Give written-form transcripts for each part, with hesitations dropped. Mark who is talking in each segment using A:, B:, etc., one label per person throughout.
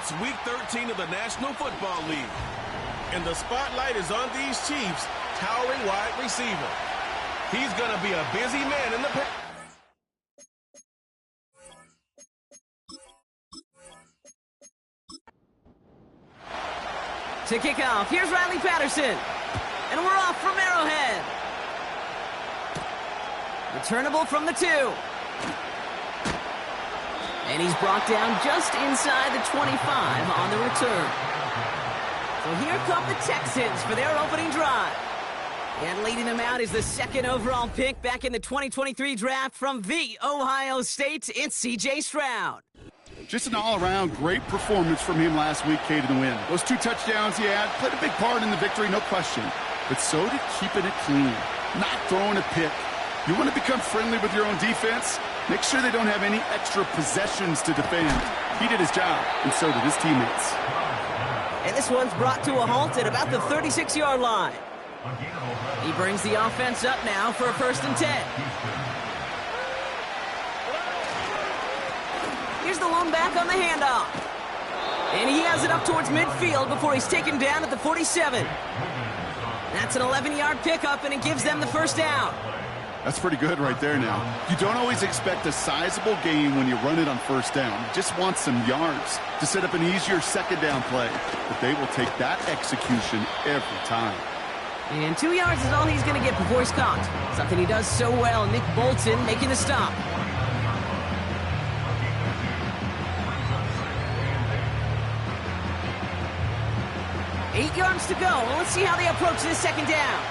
A: It's Week 13 of the National Football League. And the spotlight is on these Chiefs' towering wide receiver. He's going to be a busy man in the pack.
B: To kick off, here's Riley Patterson. And we're off from Arrowhead. Returnable from the 2. And he's brought down just inside the 25 on the return. So here come the Texans for their opening drive. And leading them out is the second overall pick back in the 2023 draft from the Ohio State. It's C.J. Stroud.
C: Just an all-around great performance from him last week, Kate, in the win. Those 2 touchdowns he had played a big part in the victory, no question. But so did keeping it clean, not throwing a pick. You want to become friendly with your own defense? Make sure they don't have any extra possessions to defend. He did his job, and so did his teammates.
B: And this one's brought to a halt at about the 36-yard line. He brings the offense up now for a 1st and 10. Here's the lone back on the handoff. And he has it up towards midfield before he's taken down at the 47. That's an 11-yard pickup, and it gives them the 1st down.
C: That's pretty good right there now. You don't always expect a sizable gain when you run it on 1st down. You just want some yards to set up an easier 2nd down play. But they will take that execution every time.
B: And 2 yards is all he's going to get before he's caught. Something he does so well. Nick Bolton making the stop. Eight yards to go. Let's see how they approach this 2nd down.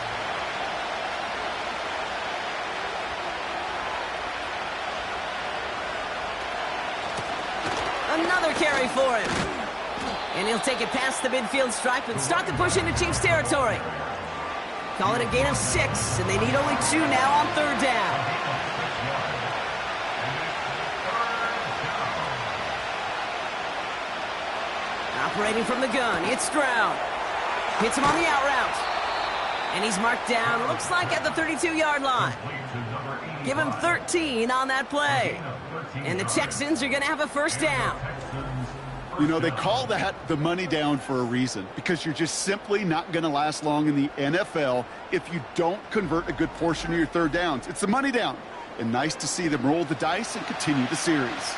B: Another carry for him. And he'll take it past the midfield stripe and start the push into Chiefs territory. Call it a gain of 6, and they need only 2 now on 3rd down. Operating from the gun, it's Stroud. Hits him on the out route. And he's marked down, looks like at the 32-yard line. Give him 13 on that play. And the Texans are going to have a 1st down.
C: You know, they call that the money down for a reason, because you're just simply not going to last long in the NFL if you don't convert a good portion of your 3rd downs. It's the money down. And nice to see them roll the dice and continue the series.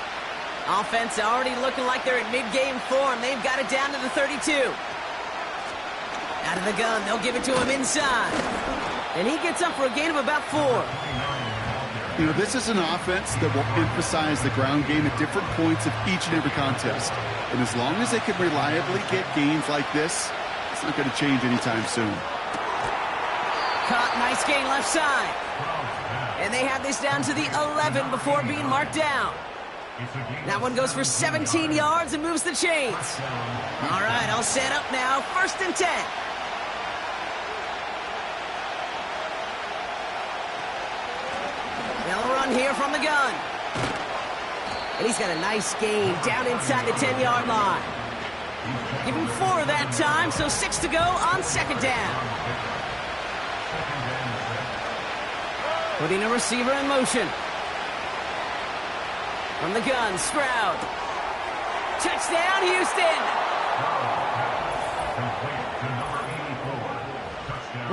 B: Offense already looking like they're in mid-game form. They've got it down to the 32. Out of the gun, they'll give it to him inside. And he gets up for a gain of about 4.
C: You know, this is an offense that will emphasize the ground game at different points of each and every contest. And as long as they can reliably get gains like this, it's not going to change anytime soon.
B: Caught, nice gain left side. And they have this down to the 11 before being marked down. That one goes for 17 yards and moves the chains. All right, all set up now. 1st and 10. They'll run here from the gun. And he's got a nice gain down inside the 10-yard line. Give him 4 that time, so 6 to go on 2nd down. Putting a receiver in motion. From the gun, Stroud. Touchdown, Houston!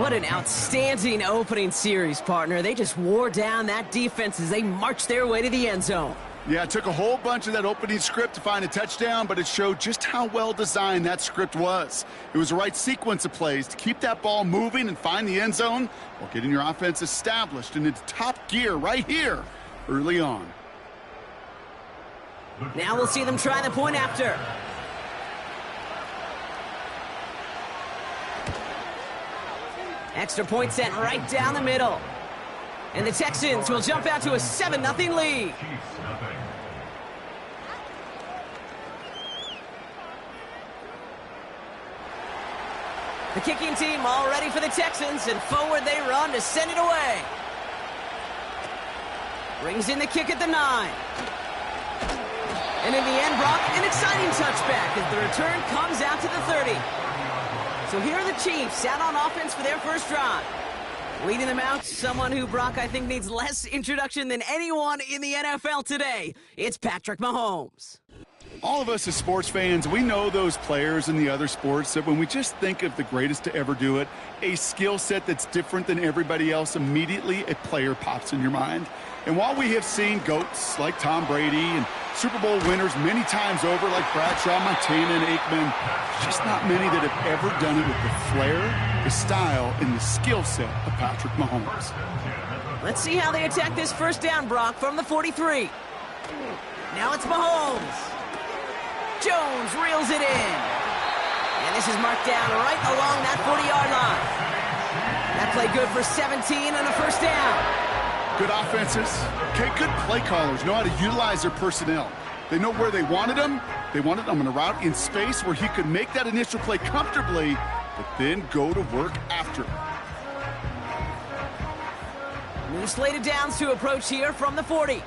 B: What an outstanding opening series, partner. They just wore down that defense as they marched their way to the end zone.
C: Yeah, it took a whole bunch of that opening script to find a touchdown, but it showed just how well designed that script was. It was the right sequence of plays to keep that ball moving and find the end zone while getting your offense established and into top gear right here early on.
B: Now we'll see them try the point after. Extra point sent right down the middle. And the Texans will jump out to a 7-0 lead. The kicking team all ready for the Texans, and forward they run to send it away. Brings in the kick at the 9. And in the end, Brock, an exciting touchback as the return comes out to the 30. So here are the Chiefs out on offense for their first drive. Leading them out, someone who, Brock, I think needs less introduction than anyone in the NFL today. It's Patrick Mahomes.
C: All of us as sports fans, we know those players in the other sports that when we just think of the greatest to ever do it, a skill set that's different than everybody else, immediately a player pops in your mind. And while we have seen GOATs like Tom Brady and Super Bowl winners many times over like Bradshaw, Montana, and Aikman, there's just not many that have ever done it with the flair, the style, and the skill set of Patrick Mahomes.
B: Let's see how they attack this first down, Brock, from the 43. Now it's Mahomes. Jones reels it in. And this is marked down right along that 40-yard line. That play good for 17 and a first down.
C: Good offenses. Okay, good play callers know how to utilize their personnel. They know where they wanted them. They wanted them in a route in space where he could make that initial play comfortably, but then go to work after.
B: New slated downs to approach here from the 40.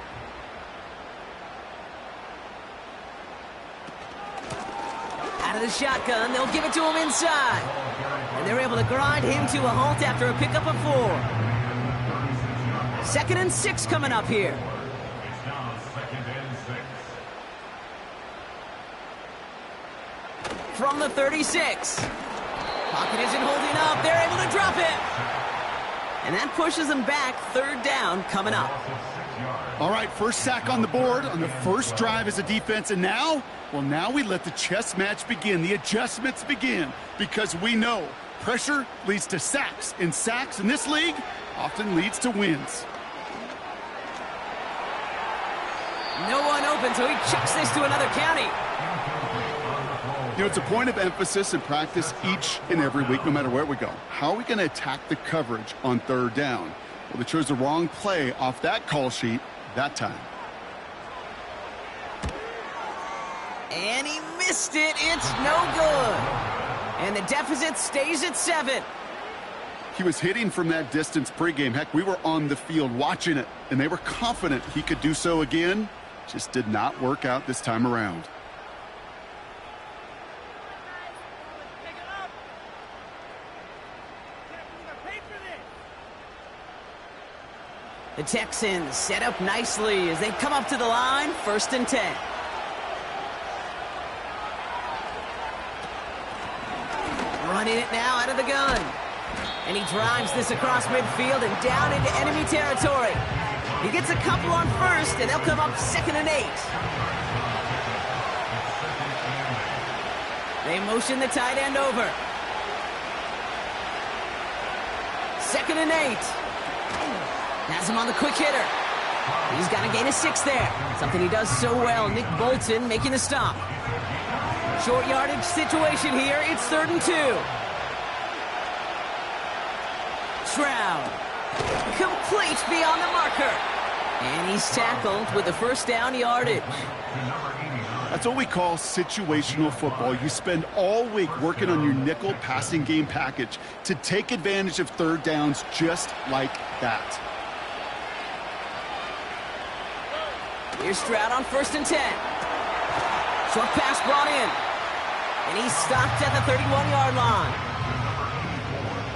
B: Out of the shotgun, they'll give it to him inside. And they're able to grind him to a halt after a pickup of 4. 2nd and 6 coming up here. From the 36. Pocket isn't holding up. They're able to drop it. And that pushes them back. 3rd down coming up.
C: All right, first sack on the board on the first drive as a defense. And now, well, now we let the chess match begin. The adjustments begin because we know pressure leads to sacks. And sacks in this league often leads to wins.
B: No one open, so he chucks this to another county.
C: You know, it's a point of emphasis in practice each and every week, no matter where we go. How are we going to attack the coverage on 3rd down? Well, they chose the wrong play off that call sheet that time.
B: And he missed it. It's no good. And the deficit stays at 7.
C: He was hitting from that distance pregame. Heck, we were on the field watching it, and they were confident he could do so again. Just did not work out this time around.
B: The Texans set up nicely as they come up to the line, 1st and 10. Running it now out of the gun. And he drives this across midfield and down into enemy territory. He gets a couple on 1st, and they'll come up 2nd and 8. They motion the tight end over. 2nd and 8. Has him on the quick hitter. He's got to gain a 6 there. Something he does so well. Nick Bolton making the stop. Short yardage situation here. It's 3rd and 2. Stroud. Complete beyond the marker. And he's tackled with the first down yardage.
C: That's what we call situational football. You spend all week working on your nickel passing game package to take advantage of 3rd downs just like that.
B: Here's Stroud on 1st and 10. Short pass brought in. And he's stopped at the 31-yard line.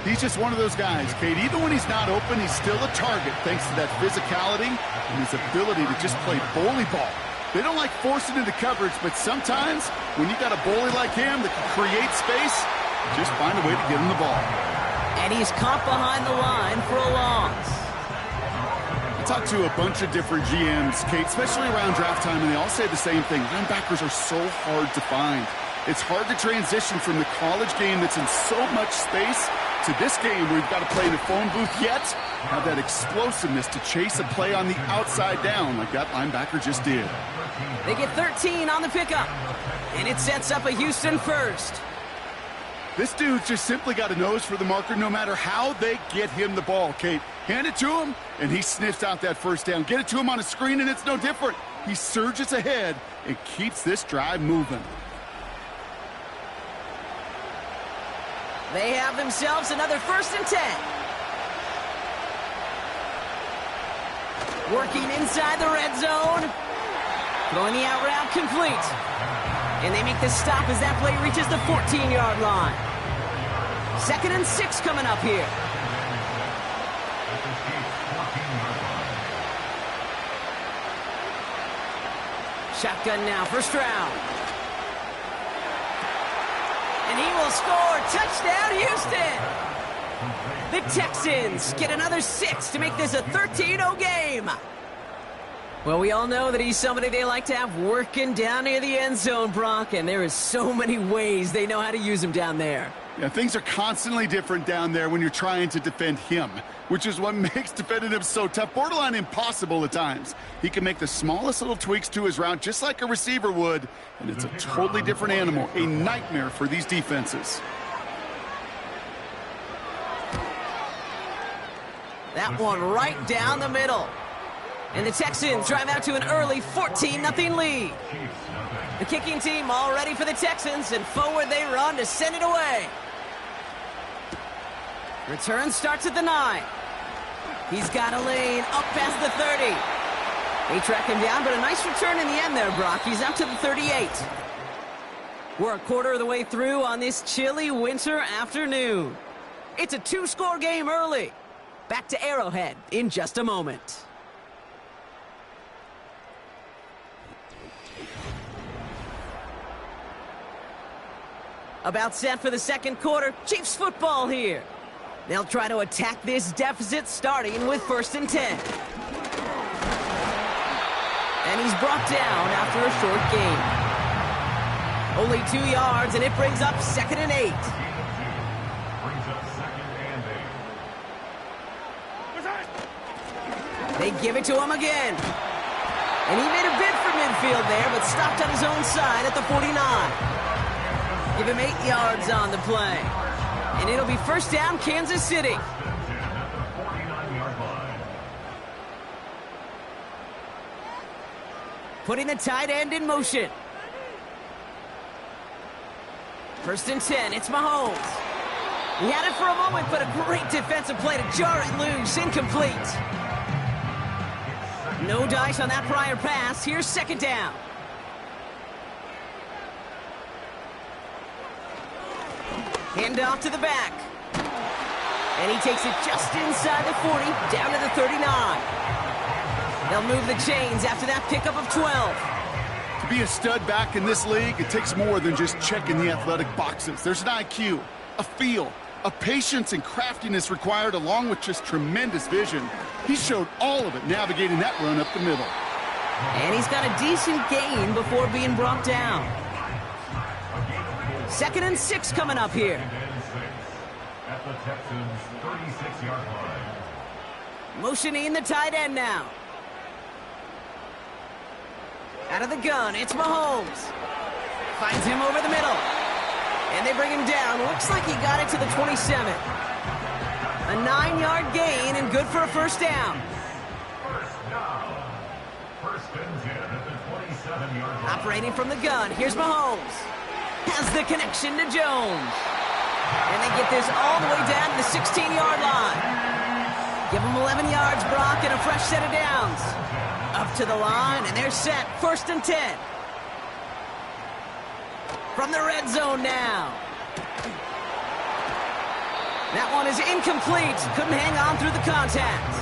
C: He's just one of those guys, Kate. Even when he's not open, he's still a target thanks to that physicality and his ability to just play bully ball. They don't like forcing into coverage, but sometimes when you got a bully like him that can create space, just find a way to get him the ball.
B: And he's caught behind the line for a loss.
C: I talked to a bunch of different GMs, Kate, especially around draft time, and they all say the same thing. Linebackers are so hard to find. It's hard to transition from the college game that's in so much space to this game where you've got to play in a phone booth, yet have that explosiveness to chase a play on the outside down like that linebacker just did.
B: They get 13 on the pickup, and it sets up a Houston 1st.
C: This dude's just simply got a nose for the marker no matter how they get him the ball, Kate. Hand it to him, and he sniffs out that first down. Get it to him on a screen, and it's no different. He surges ahead and keeps this drive moving.
B: They have themselves another 1st and 10. Working inside the red zone. Throwing the out route complete. And they make the stop as that play reaches the 14-yard line. 2nd and 6 coming up here. Shotgun now for Stroud. And he will score. Touchdown, Houston! The Texans get another 6 to make this a 13-0 game. Well, we all know that he's somebody they like to have working down near the end zone, Brock, and there is so many ways they know how to use him down there.
C: Yeah, things are constantly different down there when you're trying to defend him, which is what makes defending him so tough, borderline impossible at times. He can make the smallest little tweaks to his route just like a receiver would, and it's a totally different animal, a nightmare for these defenses.
B: That one right down the middle. And the Texans drive out to an early 14-0 lead. The kicking team all ready for the Texans, and forward they run to send it away. Return starts at the 9. He's got a lane up past the 30. They track him down, but a nice return in the end there, Brock. He's out to the 38. We're a quarter of the way through on this chilly winter afternoon. It's a 2-score game early. Back to Arrowhead in just a moment. About set for the second quarter. Chiefs football here. They'll try to attack this deficit starting with 1st and 10. And he's brought down after a short gain. Only 2 yards, and it brings up 2nd and 8. They give it to him again. And he made a bid for midfield there, but stopped on his own side at the 49. Give him 8 yards on the play. And it'll be 1st down, Kansas City. Putting the tight end in motion. 1st and 10, it's Mahomes. He had it for a moment, but a great defensive play to jar it loose. Incomplete. No dice on that prior pass. Here's 2nd down. Hand off to the back. And he takes it just inside the 40, down to the 39. They'll move the chains after that pickup of 12.
C: To be a stud back in this league, it takes more than just checking the athletic boxes. There's an IQ, a feel, a patience and craftiness required, along with just tremendous vision. He showed all of it navigating that run up the middle.
B: And he's got a decent gain before being brought down. 2nd and 6 coming up here.
D: At the Texans' 36-yard line.
B: Motioning the tight end now. Out of the gun, it's Mahomes. Finds him over the middle. And they bring him down. Looks like he got it to the 27. A 9-yard gain and good for a 1st down.
D: First down. 1st and 10 at the 27-yard line.
B: Operating from the gun, here's Mahomes. Has the connection to Jones. And they get this all the way down to the 16-yard line. Give them 11 yards, Brock, and a fresh set of downs. Up to the line, and they're set. 1st and 10. From the red zone now. That one is incomplete. Couldn't hang on through the contact.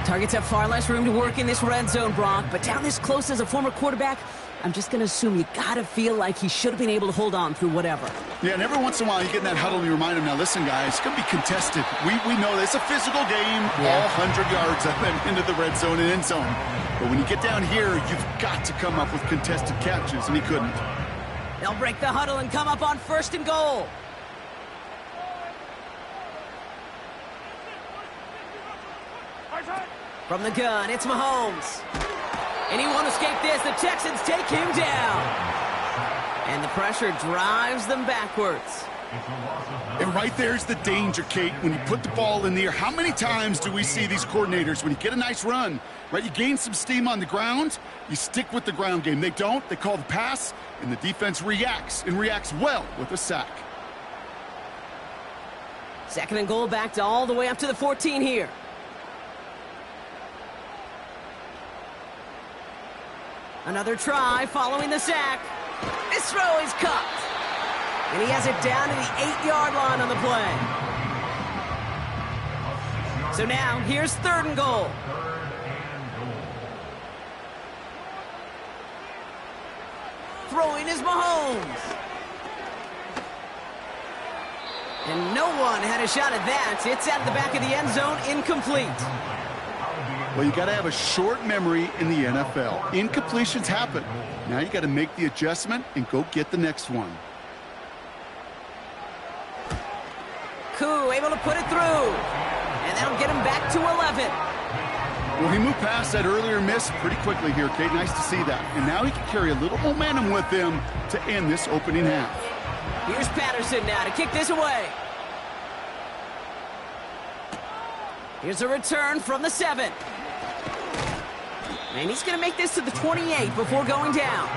B: Targets have far less room to work in this red zone, Brock, but down this close as a former quarterback, I'm just going to assume you got to feel like he should have been able to hold on through whatever.
C: Yeah, and every once in a while you get in that huddle and you remind him, now listen, guys, it's going to be contested. We know this. It's a physical game, all 100 yards into the red zone and end zone. But when you get down here, you've got to come up with contested catches, and he couldn't.
B: They'll break the huddle and come up on 1st and goal. From the gun, it's Mahomes. And he won't escape this. The Texans take him down. And the pressure drives them backwards.
C: And right there's the danger, Kate, when you put the ball in the air. How many times do we see these coordinators, when you get a nice run, right, you gain some steam on the ground, you stick with the ground game. They don't. They call the pass, and the defense reacts, and reacts well with a sack.
B: 2nd and goal, backed all the way up to the 14 here. Another try following the sack. This throw is cut. And he has it down to the 8-yard line on the play. So now, here's 3rd and goal. Throwing is Mahomes. And no one had a shot at that. It's out of the back of the end zone, incomplete.
C: Well, you got to have a short memory in the NFL. Incompletions happen. Now you got to make the adjustment and go get the next one.
B: Koo able to put it through. And that'll get him back to 11.
C: Well, he moved past that earlier miss pretty quickly here, Kate. Nice to see that. And now he can carry a little momentum with him to end this opening half.
B: Here's Patterson now to kick this away. Here's a return from the 7. And he's going to make this to the 28 before going down.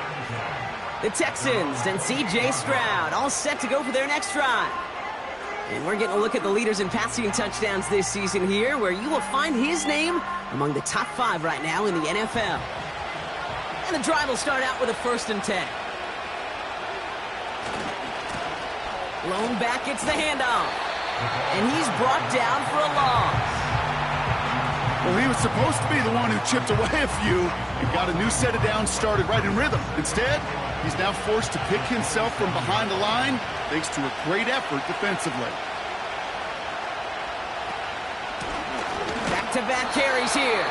B: The Texans and C.J. Stroud all set to go for their next drive. And we're getting a look at the leaders in passing touchdowns this season here, where you will find his name among the top 5 right now in the NFL. And the drive will start out with a 1st and 10. Blown back, it's the handoff. And he's brought down for a loss.
C: Well, he was supposed to be the one who chipped away a few and got a new set of downs started right in rhythm. Instead, he's now forced to pick himself from behind the line thanks to a great effort defensively.
B: Back-to-back carries here.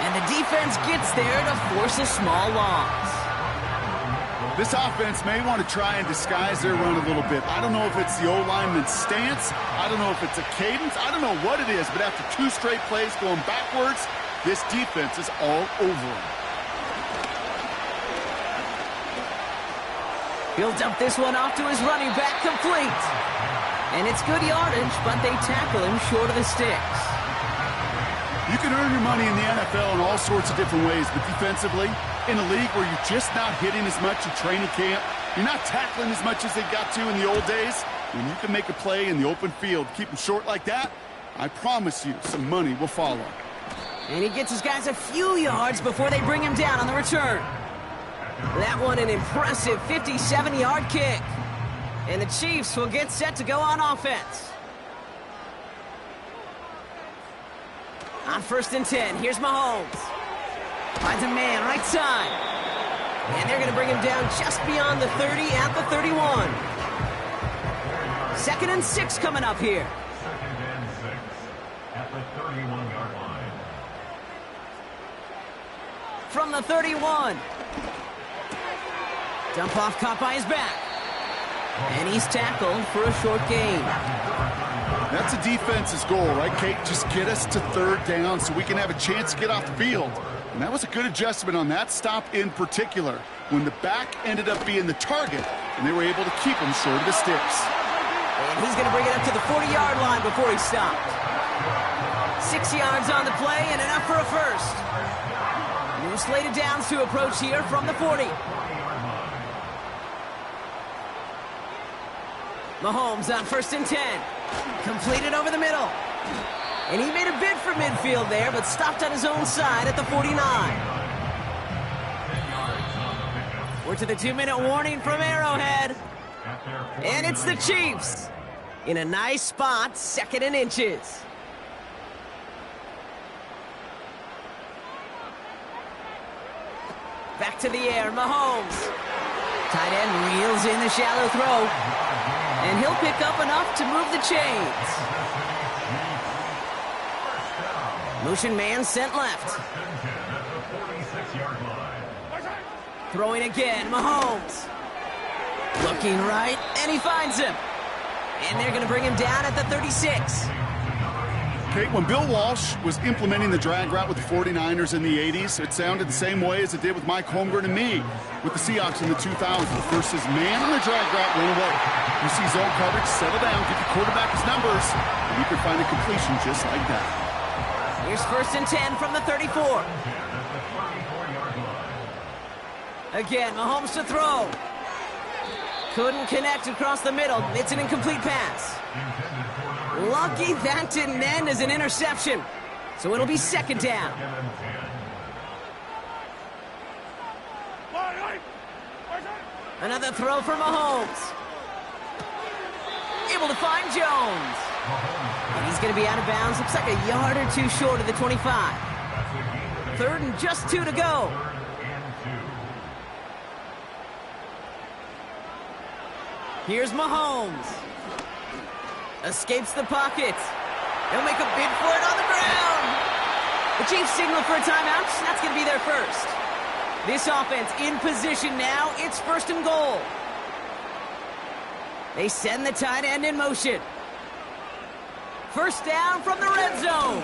B: And the defense gets there to force a small loss.
C: This offense may want to try and disguise their run a little bit. I don't know if it's the O-lineman's stance. I don't know if it's a cadence. I don't know what it is, but after 2 straight plays going backwards, this defense is all over him.
B: He'll dump this one off to his running back, complete. And it's good yardage, but they tackle him short of the sticks.
C: You can earn your money in the NFL in all sorts of different ways, but defensively, in a league where you're just not hitting as much in training camp, you're not tackling as much as they got to in the old days, when you can make a play in the open field, keep them short like that, I promise you some money will follow.
B: And he gets his guys a few yards before they bring him down on the return. That one an impressive 57-yard kick. And the Chiefs will get set to go on offense. On 1st and 10, here's Mahomes. Finds a man right side. And they're going to bring him down just beyond the 30 at the 31. 2nd and 6 coming up here.
D: 2nd and 6 at the 31-yard line.
B: From the 31. Dump off caught by his back. And he's tackled for a short gain.
C: That's a defense's goal, right, Kate? Just get us to 3rd down so we can have a chance to get off the field. And that was a good adjustment on that stop in particular, when the back ended up being the target, and they were able to keep him short of the sticks.
B: And he's going to bring it up to the 40-yard line before he stopped. 6 yards on the play and enough for a 1st. New slated downs to approach here from the 40. Mahomes on 1st and 10. Completed over the middle. And he made a bid for midfield there, but stopped on his own side at the 49. We're to the 2-minute warning from Arrowhead. And it's the Chiefs. In a nice spot, 2nd and inches. Back to the air, Mahomes. Tight end reels in the shallow throw. And he'll pick up enough to move the chains. Motion man sent left. Throwing again, Mahomes. Looking right, and he finds him. And they're going to bring him down at the 36.
C: Kate, when Bill Walsh was implementing the drag route with the 49ers in the 80s, it sounded the same way as it did with Mike Holmgren and me with the Seahawks in the 2000s. Versus man on the drag route, run away. You see zone coverage, settle down, get the quarterback his numbers, and you can find a completion just like that.
B: Here's 1st and 10 from the 34. Again, Mahomes to throw. Couldn't connect across the middle. It's an incomplete pass. Lucky that didn't end as an interception. So it'll be 2nd down. Another throw for Mahomes. Able to find Jones. And he's going to be out of bounds. Looks like a yard or 2 short of the 25. 3rd and just 2 to go. Here's Mahomes. Escapes the pocket. They'll make a bid for it on the ground. The Chiefs signal for a timeout. That's going to be their first. This offense in position now. It's 1st and goal. They send the tight end in motion. First down from the red zone.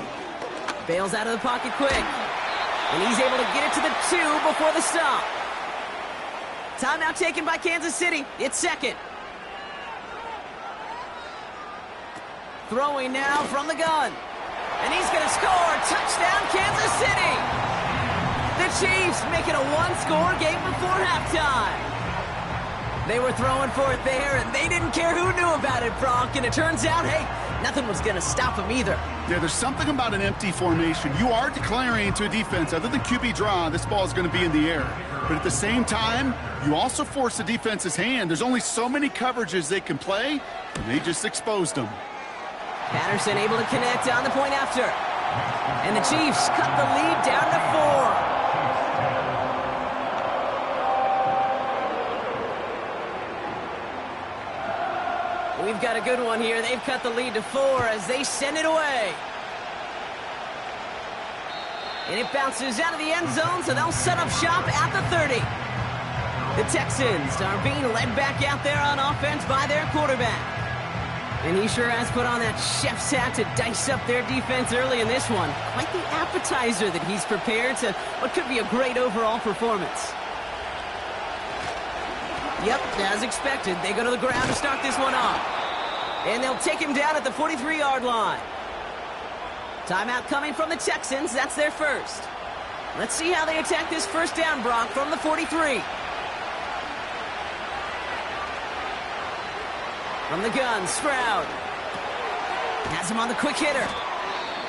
B: Bails out of the pocket quick. And he's able to get it to the 2 before the stop. Timeout taken by Kansas City. It's 2nd. Throwing now from the gun. And he's going to score. Touchdown, Kansas City. The Chiefs make it a one-score game before halftime. They were throwing for it there, and they didn't care who knew about it, Brock. And it turns out, hey, nothing was going to stop them either.
C: Yeah, there's something about an empty formation. You are declaring to a defense, other than QB draw, this ball is going to be in the air. But at the same time, you also force the defense's hand. There's only so many coverages they can play, and they just exposed them.
B: Patterson able to connect on the point after. And the Chiefs cut the lead down to 4. We've got a good one here. They've cut the lead to 4 as they send it away. And it bounces out of the end zone, so they'll set up shop at the 30. The Texans are being led back out there on offense by their quarterback. And he sure has put on that chef's hat to dice up their defense early in this one. Quite the appetizer that he's prepared to what could be a great overall performance. Yep, as expected, they go to the ground to start this one off. And they'll take him down at the 43-yard line. Timeout coming from the Texans. That's their first. Let's see how they attack this first down, Brock, from the 43. From the gun, Stroud. Has him on the quick hitter.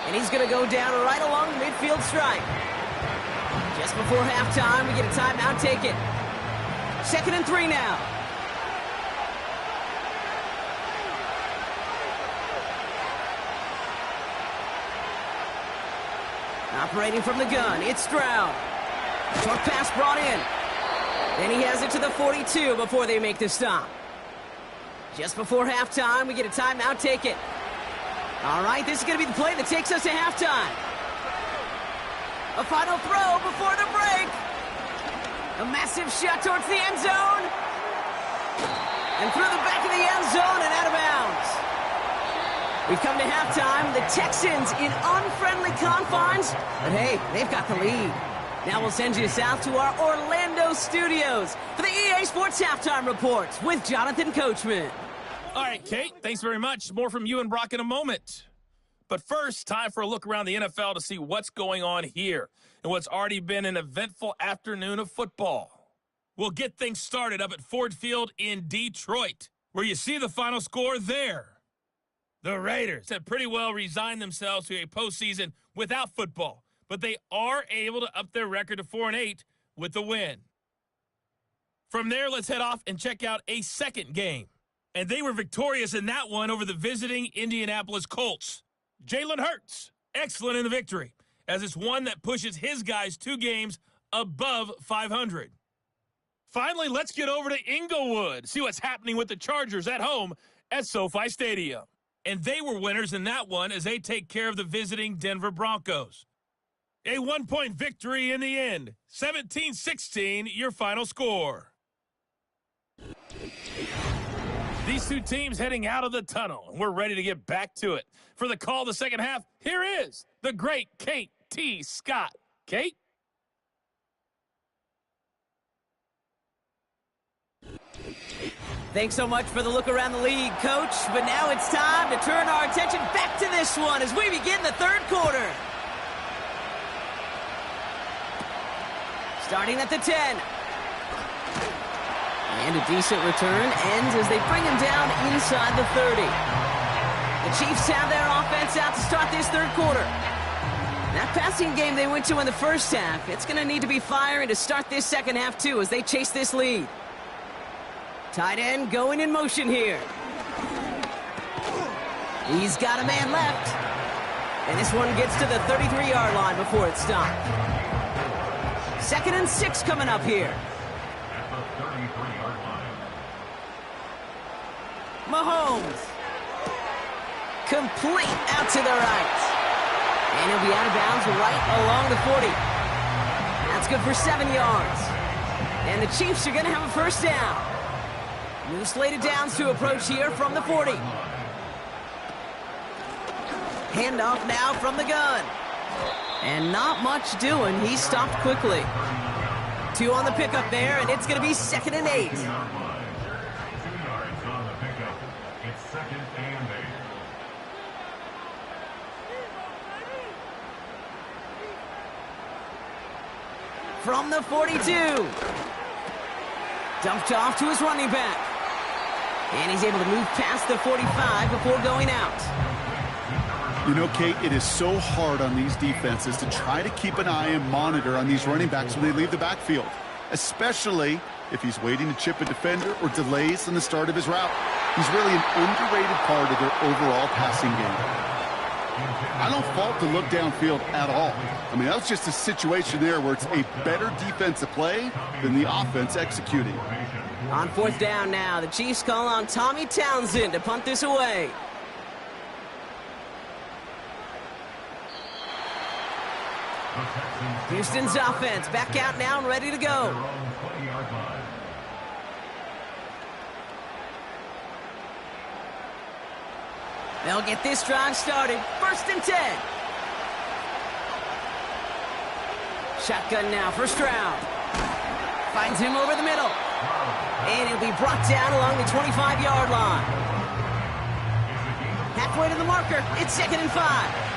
B: And he's going to go down right along the midfield stripe. Just before halftime, we get a timeout taken. 2nd and 3 now. Operating from the gun, it's Stroud. Short pass brought in. And he has it to the 42 before they make the stop. Just before halftime, we get a timeout taken. All right, this is going to be the play that takes us to halftime. A final throw before the break. A massive shot towards the end zone. And through the back of the end zone and out of bounds. We've come to halftime. The Texans in unfriendly confines. But hey, they've got the lead. Now we'll send you south to our Orlando studios for the EA Sports Halftime Reports with Jonathan Coachman.
E: All right, Kate, thanks very much. More from you and Brock in a moment. But first, time for a look around the NFL to see what's going on here and what's already been an eventful afternoon of football. We'll get things started up at Ford Field in Detroit, where you see the final score there. The Raiders have pretty well resigned themselves to a postseason without football, but they are able to up their record to 4-8 with the win. From there, let's head off and check out a second game. And they were victorious in that one over the visiting Indianapolis Colts. Jalen Hurts, excellent in the victory, as it's one that pushes his guys 2 games above 500. Finally, let's get over to Inglewood, see what's happening with the Chargers at home at SoFi Stadium. And they were winners in that one as they take care of the visiting Denver Broncos. A 1-point victory in the end. 17-16, your final score. These two teams heading out of the tunnel, and we're ready to get back to it. For the call of the second half, here is the great Kate T. Scott. Kate?
B: Thanks so much for the look around the league, Coach. But now it's time to turn our attention back to this one as we begin the third quarter. Starting at the 10. And a decent return ends as they bring him down inside the 30. The Chiefs have their offense out to start this third quarter. That passing game they went to in the first half, it's going to need to be firing to start this second half too as they chase this lead. Tight end going in motion here. He's got a man left. And this one gets to the 33-yard line before it's stopped. 2nd and 6 coming up here.
D: At the 33-yard line.
B: Mahomes. Complete out to the right. And he'll be out of bounds right along the 40. That's good for 7 yards. And the Chiefs are going to have a first down. New slated downs to approach here from the 40. Handoff now from the gun. And not much doing. He stopped quickly. 2 on the pickup there, and it's going to be 2nd and 8.
D: 2 yards on the pickup. It's 2nd and 8.
B: From the 42. Dumped off to his running back. And he's able to move past the 45 before going out.
C: You know, Kate, it is so hard on these defenses to try to keep an eye and monitor on these running backs when they leave the backfield, especially if he's waiting to chip a defender or delays in the start of his route. He's really an underrated part of their overall passing game. I don't fault the look downfield at all. I mean, that was just a situation there where it's a better defensive play than the offense executing.
B: On 4th down now, the Chiefs call on Tommy Townsend to punt this away. Houston's offense back out now and ready to go. They'll get this drive started. 1st and 10. Shotgun now for Stroud. Finds him over the middle. And he'll be brought down along the 25-yard line. Halfway to the marker. It's 2nd and 5.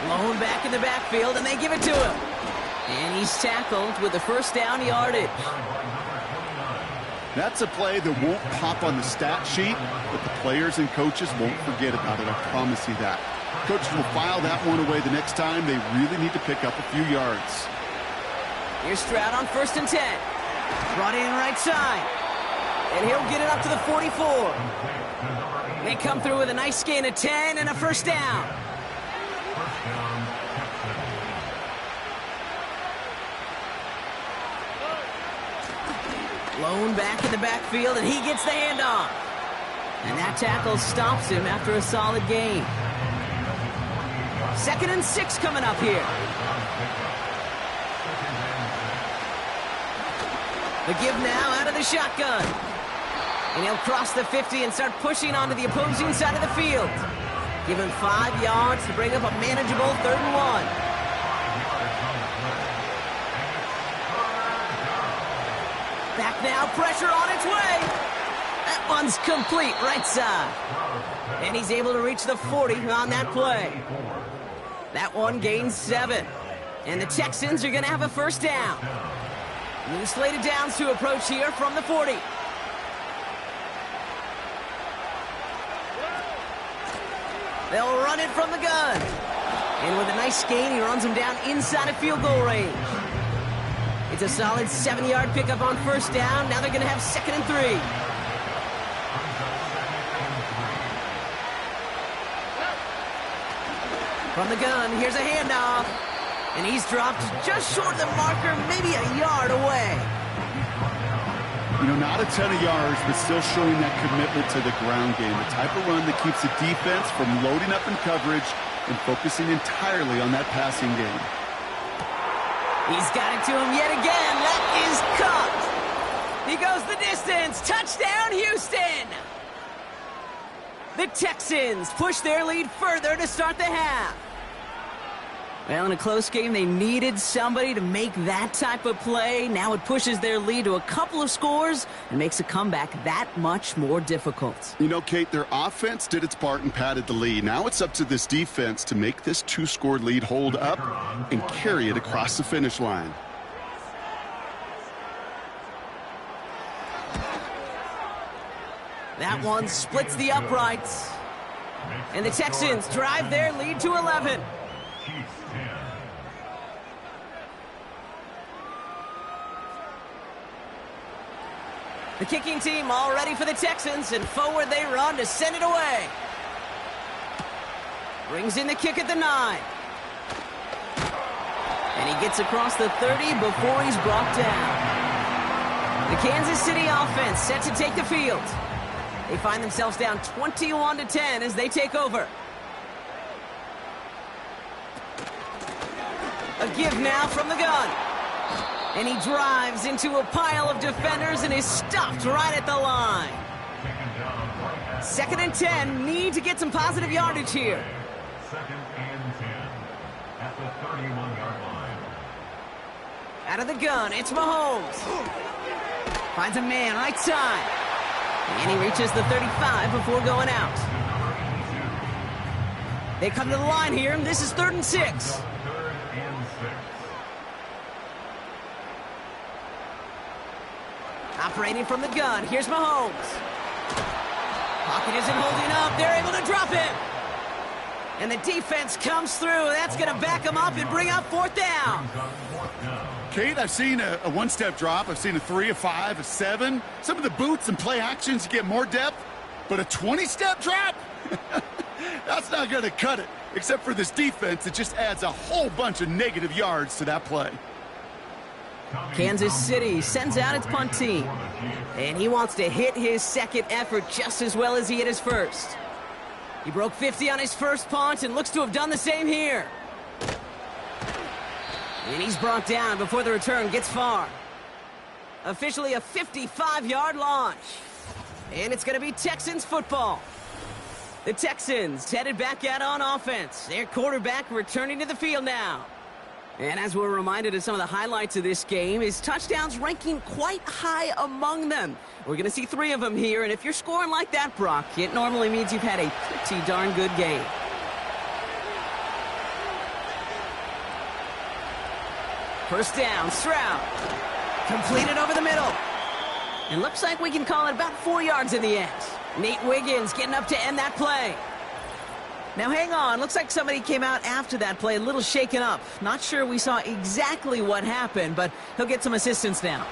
B: Lone back in the backfield, and they give it to him. And he's tackled with the first down yardage.
C: That's a play that won't pop on the stat sheet, but the players and coaches won't forget about it, I promise you that. Coaches will file that one away the next time they really need to pick up a few yards.
B: Here's Stroud on 1st and 10. Brought in right side. And he'll get it up to the 44. They come through with a nice gain of 10 and a first down. Lone back in the backfield, and he gets the handoff. And that tackle stops him after a solid gain. 2nd and 6 coming up here. The give now out of the shotgun. And he'll cross the 50 and start pushing onto the opposing side of the field. Give him 5 yards to bring up a manageable 3rd and 1. Back now, pressure on its way. That one's complete, right side. And he's able to reach the 40 on that play. That one gains 7. And the Texans are going to have a first down. New slated downs to approach here from the 40. They'll run it from the gun. And with a nice gain, he runs him down inside of field goal range. It's a solid 7-yard pickup on first down. Now they're going to have 2nd and 3. From the gun, here's a handoff. And he's dropped just short of the marker, maybe a yard away.
C: You know, not a ton of yards, but still showing that commitment to the ground game. The type of run that keeps the defense from loading up in coverage and focusing entirely on that passing game.
B: He's got it to him yet again. That is caught. He goes the distance. Touchdown, Houston. The Texans push their lead further to start the half. Well, in a close game, they needed somebody to make that type of play. Now it pushes their lead to a couple of scores and makes a comeback that much more difficult.
C: You know, Kate, their offense did its part and padded the lead. Now it's up to this defense to make this 2-score lead hold up and carry it across the finish line.
B: That one splits the uprights. And the Texans drive their lead to 11. The kicking team all ready for the Texans, and forward they run to send it away. Brings in the kick at the 9. And he gets across the 30 before he's brought down. The Kansas City offense set to take the field. They find themselves down 21-10 as they take over. A give now from the gun. And he drives into a pile of defenders and is stopped right at the line. 2nd and 10. Need to get some positive yardage here.
D: 2nd and 10 at the 31-yard line.
B: Out of the gun, it's Mahomes. Finds a man right side. And he reaches the 35 before going out. They come to the line here, and this is 3rd and 6.
D: 3rd and 6.
B: Operating from the gun, here's Mahomes. Pocket isn't holding up. They're able to drop him. And the defense comes through. That's going to back him up and bring up 4th down.
C: Kate, I've seen a one-step drop. I've seen a 3, a 5, a 7. Some of the boots and play actions, you get more depth. But a 20-step drop? That's not going to cut it. Except for this defense, it just adds a whole bunch of negative yards to that play.
B: Kansas City sends out its punt team. And he wants to hit his second effort just as well as he hit his first. He broke 50 on his first punt and looks to have done the same here. And he's brought down before the return gets far. Officially a 55-yard launch. And it's going to be Texans football. The Texans headed back out on offense. Their quarterback returning to the field now. And as we're reminded of some of the highlights of this game, his touchdowns ranking quite high among them. We're going to see 3 of them here, and if you're scoring like that, Brock, it normally means you've had a pretty darn good game. First down, Stroud. Completed over the middle. And looks like we can call it about 4 yards in the end. Nate Wiggins getting up to end that play. Now hang on, looks like somebody came out after that play a little shaken up. Not sure we saw exactly what happened, but he'll get some assistance now.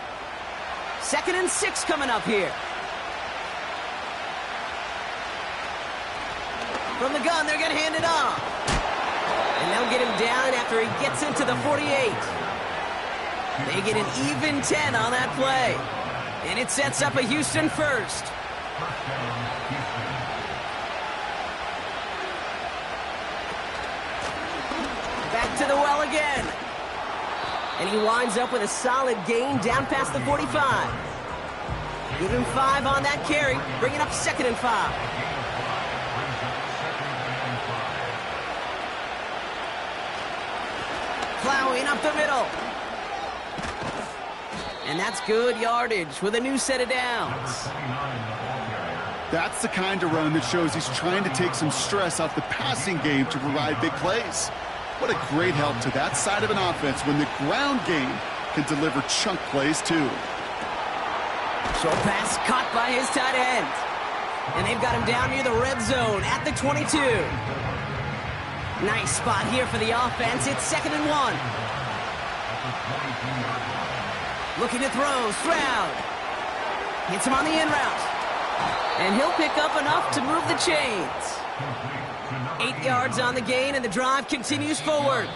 B: 2nd and 6 coming up here. From the gun, they're going to hand it off. And they'll get him down after he gets into the 48. They get an even 10 on that play. And it sets up a Houston first. Back to the well again. And he winds up with a solid gain down past the 45. Give him 5 on that carry, bringing up 2nd and 5. Plowing up the middle. And that's good yardage with a new set of downs.
C: That's the kind of run that shows he's trying to take some stress off the passing game to provide big plays. What a great help to that side of an offense when the ground game can deliver chunk plays too.
B: Short pass caught by his tight end. And they've got him down near the red zone at the 22. Nice spot here for the offense. It's 2nd and 1. Looking to throw, Stroud. Hits him on the in route. And he'll pick up enough to move the chains. 8 yards on the gain, and the drive continues forward.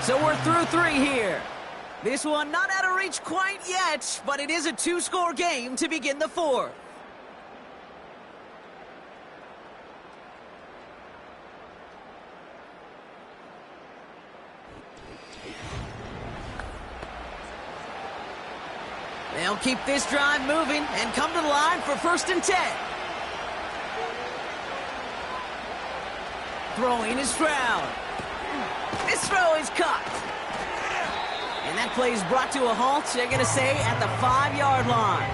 B: So we're through 3 here. This one not out of reach quite yet, but it is a 2-score game to begin the 4th. They'll keep this drive moving and come to the line for 1st and 10. Throwing is Stroud. This throw is caught. And that play is brought to a halt, they're going to say, at the 5-yard line.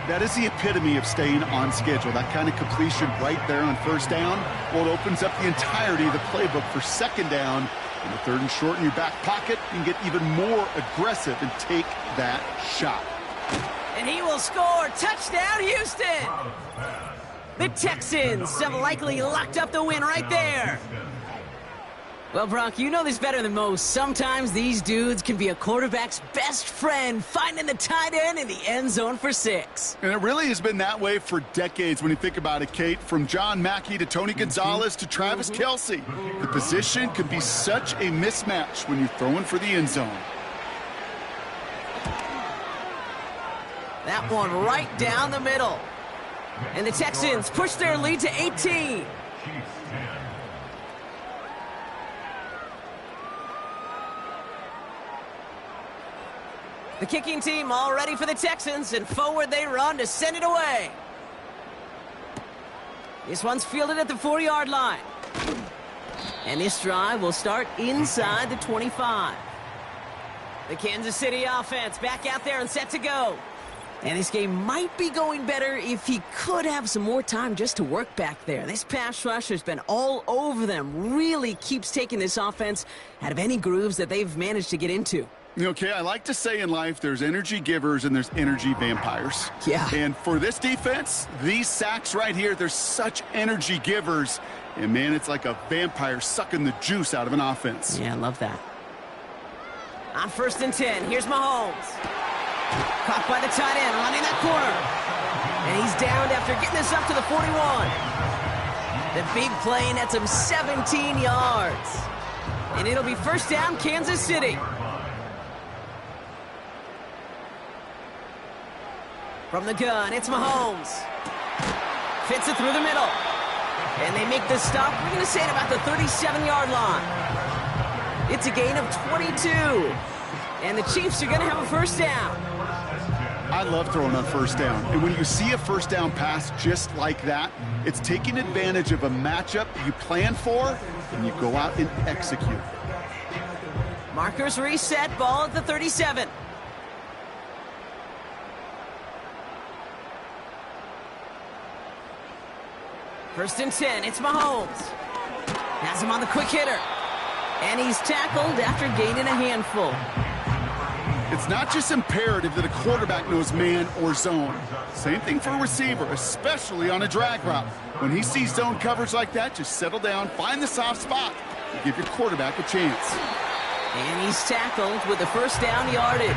C: That is the epitome of staying on schedule. That kind of completion right there on 1st down. Well, it opens up the entirety of the playbook for 2nd down. In the 3rd and short in your back pocket, you can get even more aggressive and take that shot.
B: And he will score. Touchdown, Houston! The Texans have likely locked up the win right there. Well, Brock, you know this better than most. Sometimes these dudes can be a quarterback's best friend, finding the tight end in the end zone for 6.
C: And it really has been that way for decades when you think about it, Kate. From John Mackey to Tony Gonzalez to Travis Kelce. The position can be such a mismatch when you're throwing for the end zone.
B: that one right down the middle. And the Texans push their lead to 18.
D: Chiefs 10.
B: The kicking team all ready for the Texans, and forward they run to send it away. This one's fielded at the 4-yard line. And this drive will start inside the 25. The Kansas City offense back out there and set to go. And this game might be going better if he could have some more time just to work back there. This pass rush has been all over them. Really keeps taking this offense out of any grooves that they've managed to get into.
C: Okay, I like to say in life there's energy givers and there's energy vampires.
B: Yeah.
C: And for this defense, these sacks right here, they're such energy givers. And, man, it's like a vampire sucking the juice out of an offense.
B: Yeah, I love that. On 1st and 10, here's Mahomes. Caught by the tight end, running that corner. And he's downed after getting this up to the 41. The big play nets him 17 yards. And it'll be 1st down, Kansas City. From the gun, it's Mahomes. Fits it through the middle. And they make the stop, we're going to say, at about the 37-yard line. It's a gain of 22. And the Chiefs are going to have a 1st down.
C: I love throwing on 1st down. And when you see a 1st down pass just like that, it's taking advantage of a matchup you plan for, and you go out and execute.
B: Markers reset, ball at the 37. First and 10, it's Mahomes. Has him on the quick hitter. And he's tackled after gaining a handful.
C: It's not just imperative that a quarterback knows man or zone. Same thing for a receiver, especially on a drag route. When he sees zone coverage like that, just settle down, find the soft spot, and give your quarterback a chance.
B: And he's tackled with the 1st down yardage.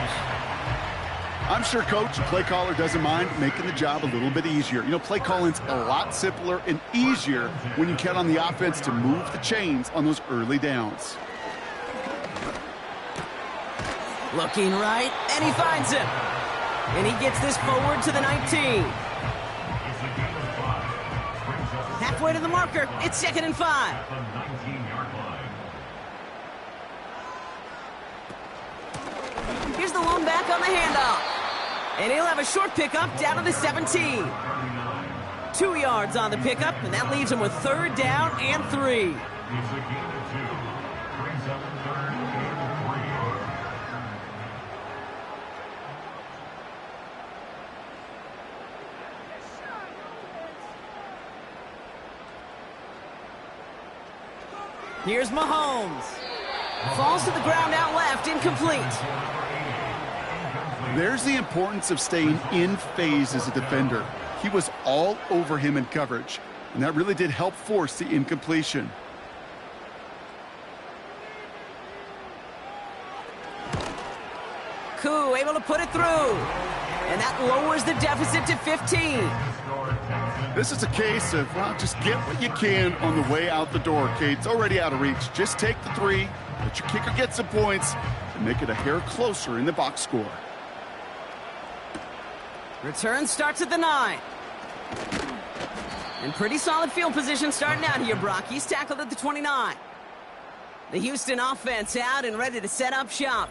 C: I'm sure coach, play caller doesn't mind making the job a little bit easier. You know, play calling's a lot simpler and easier when you count on the offense to move the chains on those early downs.
B: Looking right, and he finds him. And he gets this forward to the 19. Halfway to the marker, it's 2nd and 5.
D: At the 19-yard line.
B: Here's the lone back on the handoff. And he'll have a short pickup down to the 17. 2 yards on the pickup, and that leaves him with 3rd down and 3.
D: It's a gain of 2. Brings up 3rd and 3.
B: Here's Mahomes. Falls to the ground out left, incomplete.
C: There's the importance of staying in phase as a defender. He was all over him in coverage, and that really did help force the incompletion.
B: Koo able to put it through. And that lowers the deficit to 15.
C: This is a case of, well, just get what you can on the way out the door, Kate. It's already out of reach. Just take the 3, let your kicker get some points, and make it a hair closer in the box score.
B: Return starts at the 9. And pretty solid field position starting out here, Brock. He's tackled at the 29. The Houston offense out and ready to set up shop.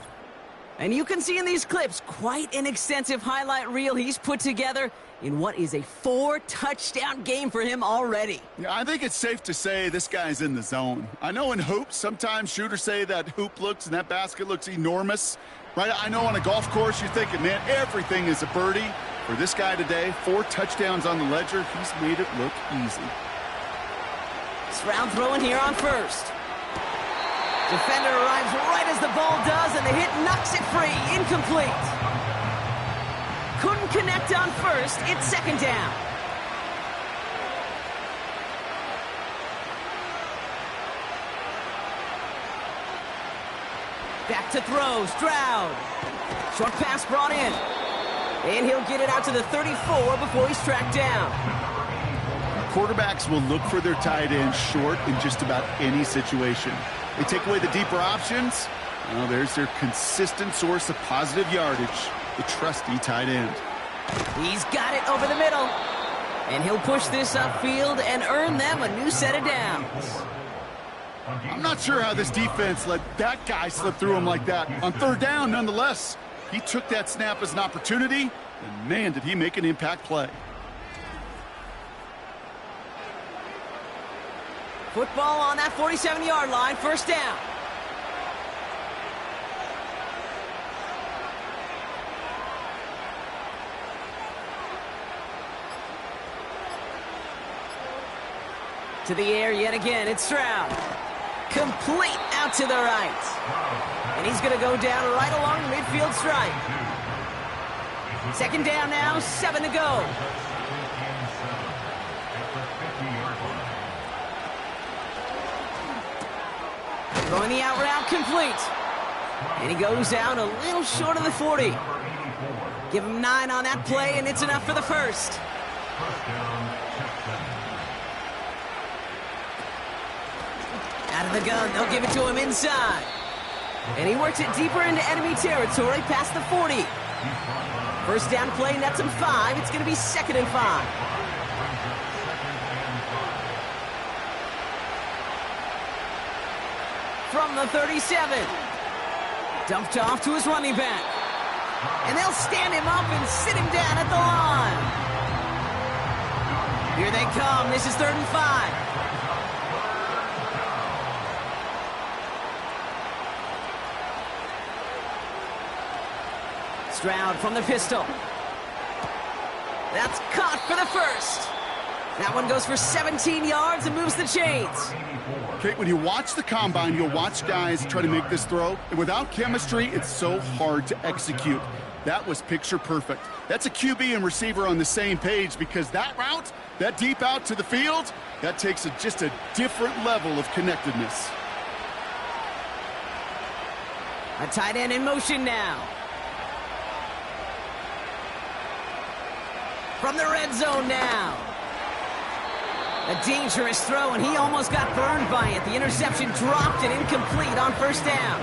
B: And you can see in these clips quite an extensive highlight reel he's put together in what is a 4-touchdown game for him already.
C: Yeah, I think it's safe to say this guy's in the zone. I know in hoops, sometimes shooters say that hoop looks and that basket looks enormous. Right? I know on a golf course you're thinking, man, everything is a birdie. For this guy today, 4 touchdowns on the ledger. He's made it look easy.
B: It's round throwing here on 1st. Defender arrives right as the ball does, and the hit knocks it free. Incomplete. Couldn't connect on 1st. It's 2nd down. Back to throw. Stroud. Short pass brought in. And he'll get it out to the 34 before he's tracked down.
C: Quarterbacks will look for their tight end short in just about any situation. They take away the deeper options. Well, there's their consistent source of positive yardage, the trusty tight end.
B: He's got it over the middle. And he'll push this upfield and earn them a new set of downs.
C: I'm not sure how this defense let that guy slip through him like that. On third down, nonetheless, he took that snap as an opportunity, and man, did he make an impact play.
B: Football on that 47-yard line, first down. To the air yet again, it's Stroud. Complete out to the right. And he's going to go down right along the midfield stripe. Second down now, 7 to go. Throwing the out route complete. And he goes out a little short of the 40. Give him 9 on that play, and it's enough for the first. Out of the gun, they'll give it to him inside. And he works it deeper into enemy territory past the 40. First down play, nets him 5. It's going to be 2nd and 5. From the 37. Dumped off to his running back. And they'll stand him up and sit him down at the line. Here they come. This is 3rd and 5. Stroud from the pistol. That's caught for the first. That one goes for 17 yards and moves the chains.
C: Okay, when you watch the combine, you'll watch guys try to make this throw. And without chemistry, it's so hard to execute. That was picture perfect. That's a QB and receiver on the same page, because that route, that deep out to the field, that takes just a different level of connectedness.
B: A tight end in motion now. From the red zone now. A dangerous throw, and he almost got burned by it. The interception dropped and incomplete on first down.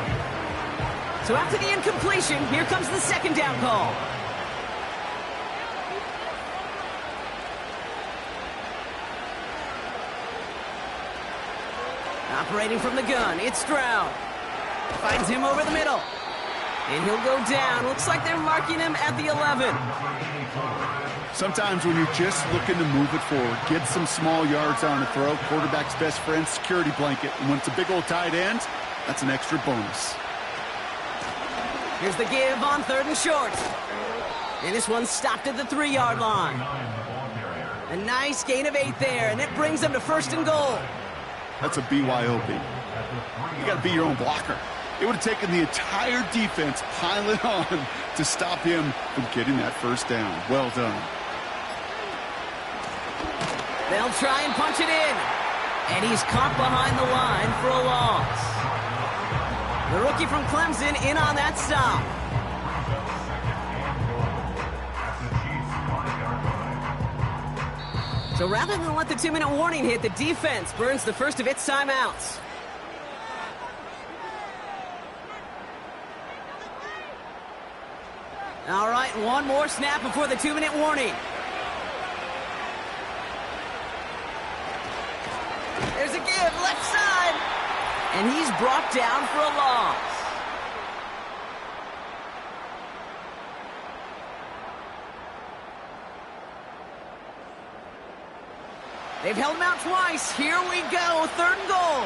B: So after the incompletion, here comes the 2nd down call. Operating from the gun, it's Stroud. Finds him over the middle. And he'll go down. Looks like they're marking him at the 11.
C: Sometimes when you're just looking to move it forward, get some small yards on a throw, quarterback's best friend, security blanket. And when it's a big old tight end, that's an extra bonus.
B: Here's the give on 3rd and short. And this one stopped at the 3-yard line. A nice gain of 8 there, and it brings them to 1st and goal.
C: That's a BYOB. You got to be your own blocker. It would have taken the entire defense piling on to stop him from getting that first down. Well done.
B: They'll try and punch it in. And he's caught behind the line for a loss. The rookie from Clemson in on that stop. So rather than let the 2-minute warning hit, the defense burns the first of its timeouts. All right, one more snap before the 2-minute warning. There's a give, left side. And he's brought down for a loss. They've held him out twice. Here we go, 3rd and goal.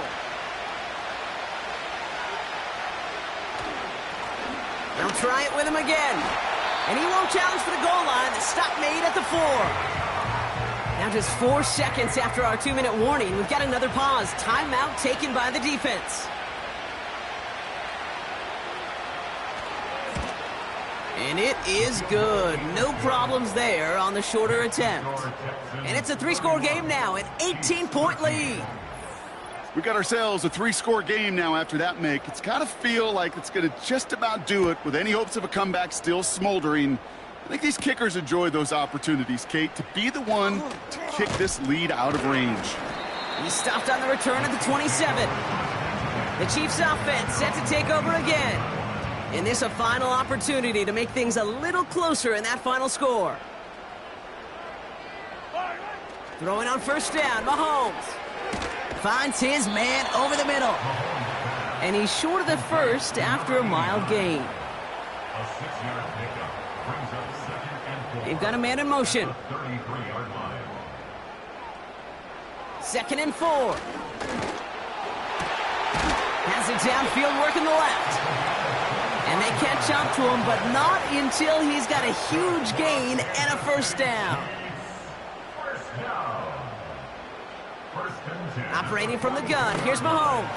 B: They'll try it with him again. And he won't challenge for the goal line. The stop made at the 4. Now just 4 seconds after our 2-minute warning, we've got another pause. Timeout taken by the defense. And it is good. No problems there on the shorter attempt. And it's a 3-score game now, an 18-point lead.
C: We got ourselves a 3-score game now after that make. It's got to feel like it's going to just about do it with any hopes of a comeback still smoldering. I think these kickers enjoy those opportunities, Kate, to be the one to kick this lead out of range.
B: He stopped on the return at the 27. The Chiefs offense set to take over again. And this a final opportunity to make things a little closer in that final score. Throwing on first down, Mahomes. Finds his man over the middle. And he's short of the first after a mild gain.
D: A 6-yard pickup brings up 2nd and 4.
B: They've got a man in motion.
D: 33-yard line.
B: 2nd and 4. Has it downfield, working the left. And they catch up to him, but not until he's got a huge gain and a first down.
D: First down. 1st and 10.
B: Operating from the gun, here's Mahomes.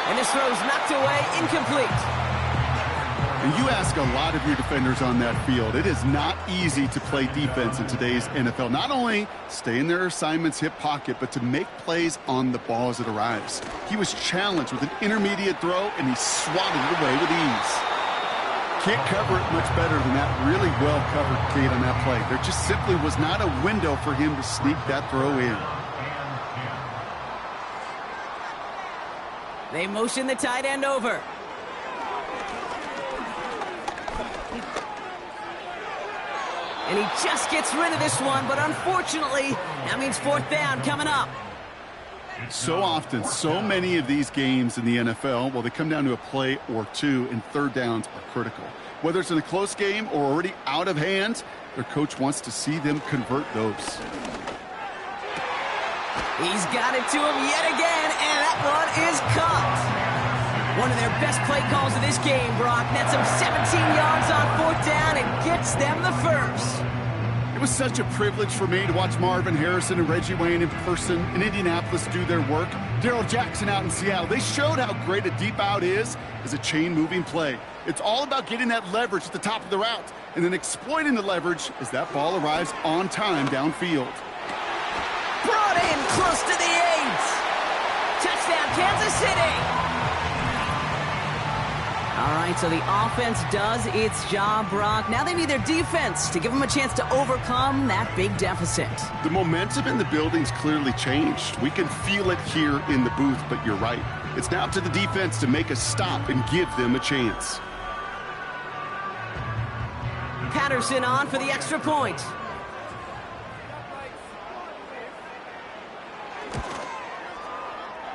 B: And this throw's knocked away, incomplete.
C: And you ask a lot of your defenders on that field. It is not easy to play defense in today's NFL. Not only stay in their assignment's hip pocket, but to make plays on the ball as it arrives. He was challenged with an intermediate throw, and he swatted it away with ease. Can't cover it much better than that. Really well covered, Kate, on that play. There just simply was not a window for him to sneak that throw in.
B: They motion the tight end over. And he just gets rid of this one, but unfortunately, that means 4th down coming up.
C: So often, so many of these games in the NFL, well, they come down to a play or two, and 3rd downs are critical. Whether it's in a close game or already out of hand, their coach wants to see them convert those.
B: He's got it to him yet again, and that one is caught. One of their best play calls of this game, Brock. Nets him 17 yards on 4th down and gets them the first.
C: It was such a privilege for me to watch Marvin Harrison and Reggie Wayne in person in Indianapolis do their work. Darrell Jackson out in Seattle. They showed how great a deep out is as a chain-moving play. It's all about getting that leverage at the top of the route and then exploiting the leverage as that ball arrives on time downfield.
B: Brought in close to the 8. Touchdown, Kansas City. All right, so the offense does its job, Brock. Now they need their defense to give them a chance to overcome that big deficit.
C: The momentum in the building's clearly changed. We can feel it here in the booth, but you're right. It's now up to the defense to make a stop and give them a chance.
B: Patterson on for the extra point.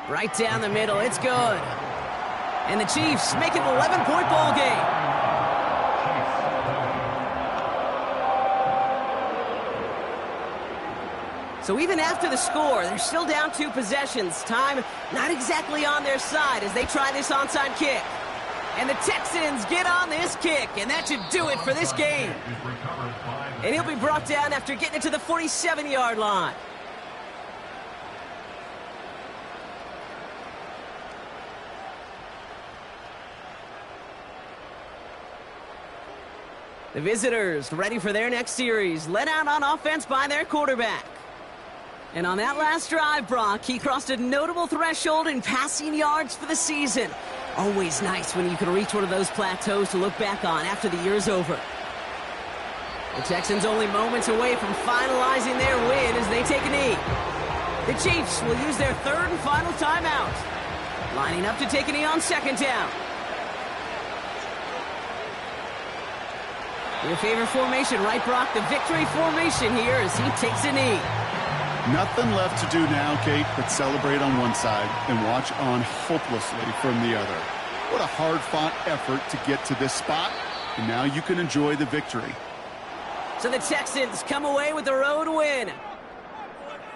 B: Right down the middle, it's good. And the Chiefs make it an 11-point ball game. So even after the score, they're still down 2 possessions. Time not exactly on their side as they try this onside kick. And the Texans get on this kick, and that should do it for this game. And he'll be brought down after getting it to the 47-yard line. The visitors ready for their next series, led out on offense by their quarterback. And on that last drive, Brock, he crossed a notable threshold in passing yards for the season. Always nice when you can reach one of those plateaus to look back on after the year's over. The Texans only moments away from finalizing their win as they take a knee. The Chiefs will use their 3rd and final timeout, lining up to take a knee on 2nd down. Your favorite formation, right, Brock? The victory formation here as he takes a knee.
C: Nothing left to do now, Kate, but celebrate on one side and watch on hopelessly from the other. What a hard-fought effort to get to this spot, and now you can enjoy the victory.
B: So the Texans come away with the road win.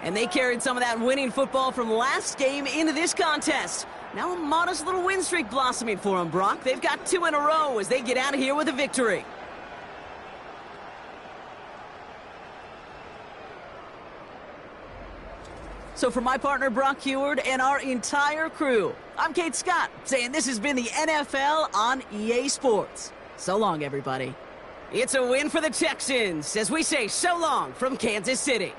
B: And they carried some of that winning football from last game into this contest. Now a modest little win streak blossoming for them, Brock. They've got 2 in a row as they get out of here with a victory. So for my partner, Brock Huard, and our entire crew, I'm Kate Scott, saying this has been the NFL on EA Sports. So long, everybody. It's a win for the Texans as we say so long from Kansas City.